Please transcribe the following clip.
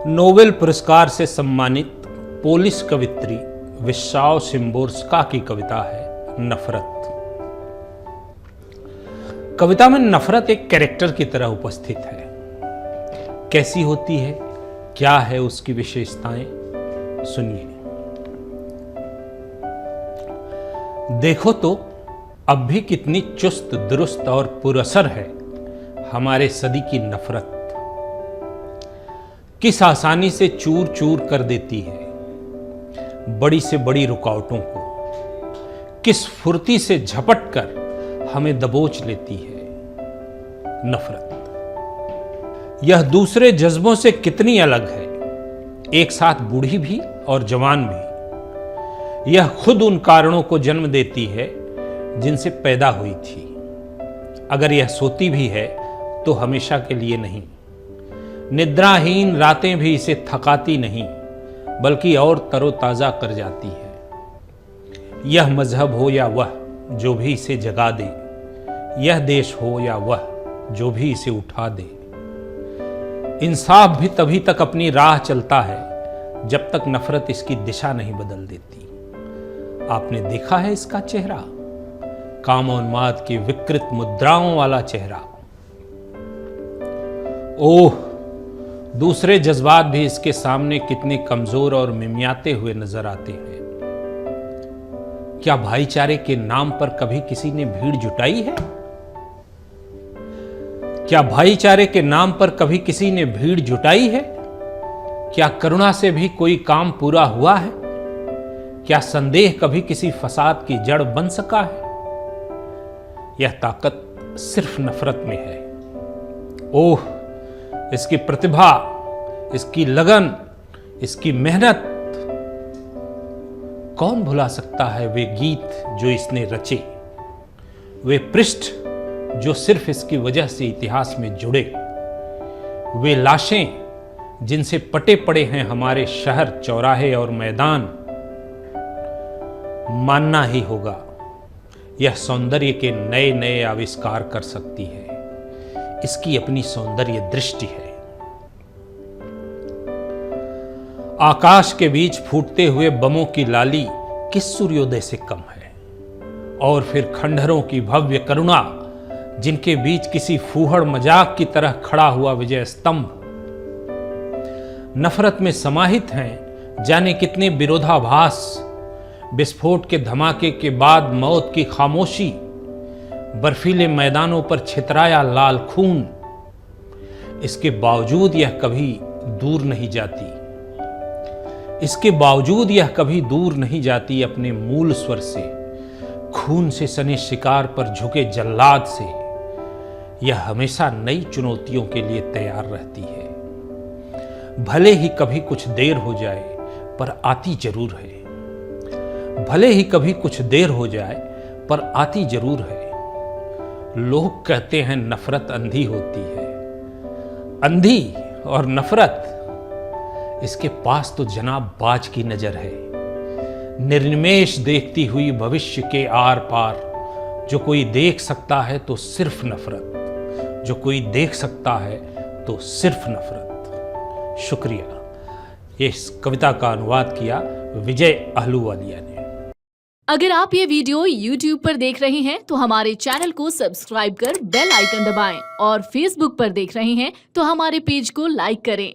Nobel पुरस्कार से सम्मानित पोलिश कवित्री विसाव शिंबोर्स्का की कविता है नफरत। कविता में नफरत एक कैरेक्टर की तरह उपस्थित है। कैसी होती है, क्या है उसकी विशेषताएं, सुनिए। देखो तो अब भी कितनी चुस्त दुरुस्त और पुरअसर है हमारे सदी की नफरत। किस आसानी से चूर चूर कर देती है बड़ी से बड़ी रुकावटों को, किस फुर्ती से झपट कर हमें दबोच लेती है नफरत। यह दूसरे जज्बों से कितनी अलग है, एक साथ बूढ़ी भी और जवान भी। यह खुद उन कारणों को जन्म देती है जिनसे पैदा हुई थी। अगर यह सोती भी है तो हमेशा के लिए नहीं। निद्राहीन रातें भी इसे थकाती नहीं, बल्कि और तरोताजा कर जाती है। यह मजहब हो या वह जो भी इसे जगा दे, यह देश हो या वह जो भी इसे उठा दे, इंसाफ भी तभी तक अपनी राह चलता है जब तक नफरत इसकी दिशा नहीं बदल देती। आपने देखा है इसका चेहरा, कामोन्माद की विकृत मुद्राओं वाला चेहरा। ओह, दूसरे जज्बात भी इसके सामने कितने कमजोर और मिमियाते हुए नजर आते हैं। क्या भाईचारे के नाम पर कभी किसी ने भीड़ जुटाई है? क्या भाईचारे के नाम पर कभी किसी ने भीड़ जुटाई है? क्या करुणा से भी कोई काम पूरा हुआ है? क्या संदेह कभी किसी फसाद की जड़ बन सका है? यह ताकत सिर्फ नफरत में है। ओह, इसकी प्रतिभा, इसकी लगन, इसकी मेहनत। कौन भुला सकता है वे गीत जो इसने रचे, वे पृष्ठ जो सिर्फ इसकी वजह से इतिहास में जुड़े, वे लाशें जिनसे पटे पड़े हैं हमारे शहर, चौराहे और मैदान। मानना ही होगा, यह सौंदर्य के नए नए आविष्कार कर सकती है। इसकी अपनी सौंदर्य दृष्टि है। आकाश के बीच फूटते हुए बमों की लाली किस सूर्योदय से कम है? और फिर खंडहरों की भव्य करुणा जिनके बीच किसी फूहड़ मजाक की तरह खड़ा हुआ विजय स्तंभ। नफरत में समाहित हैं जाने कितने विरोधाभास। विस्फोट के धमाके के बाद मौत की खामोशी, बर्फीले मैदानों पर छितराया लाल खून। इसके बावजूद यह कभी दूर नहीं जाती, इसके बावजूद यह कभी दूर नहीं जाती अपने मूल स्वर से। खून से सने शिकार पर झुके जल्लाद से यह हमेशा नई चुनौतियों के लिए तैयार रहती है। भले ही कभी कुछ देर हो जाए पर आती जरूर है। भले ही कभी कुछ देर हो जाए पर आती जरूर है। लोग कहते हैं नफरत अंधी होती है। अंधी और नफरत, इसके पास तो जनाब बाज की नजर है। निर्निमेष देखती हुई भविष्य के आर पार। जो कोई देख सकता है तो सिर्फ नफरत, जो कोई देख सकता है तो सिर्फ नफरत। शुक्रिया। इस कविता का अनुवाद किया विजय अहलूवालिया ने। अगर आप ये वीडियो YouTube पर देख रहे हैं तो हमारे चैनल को सब्सक्राइब कर बेल आइकन दबाएं, और Facebook पर देख रहे हैं तो हमारे पेज को लाइक करें।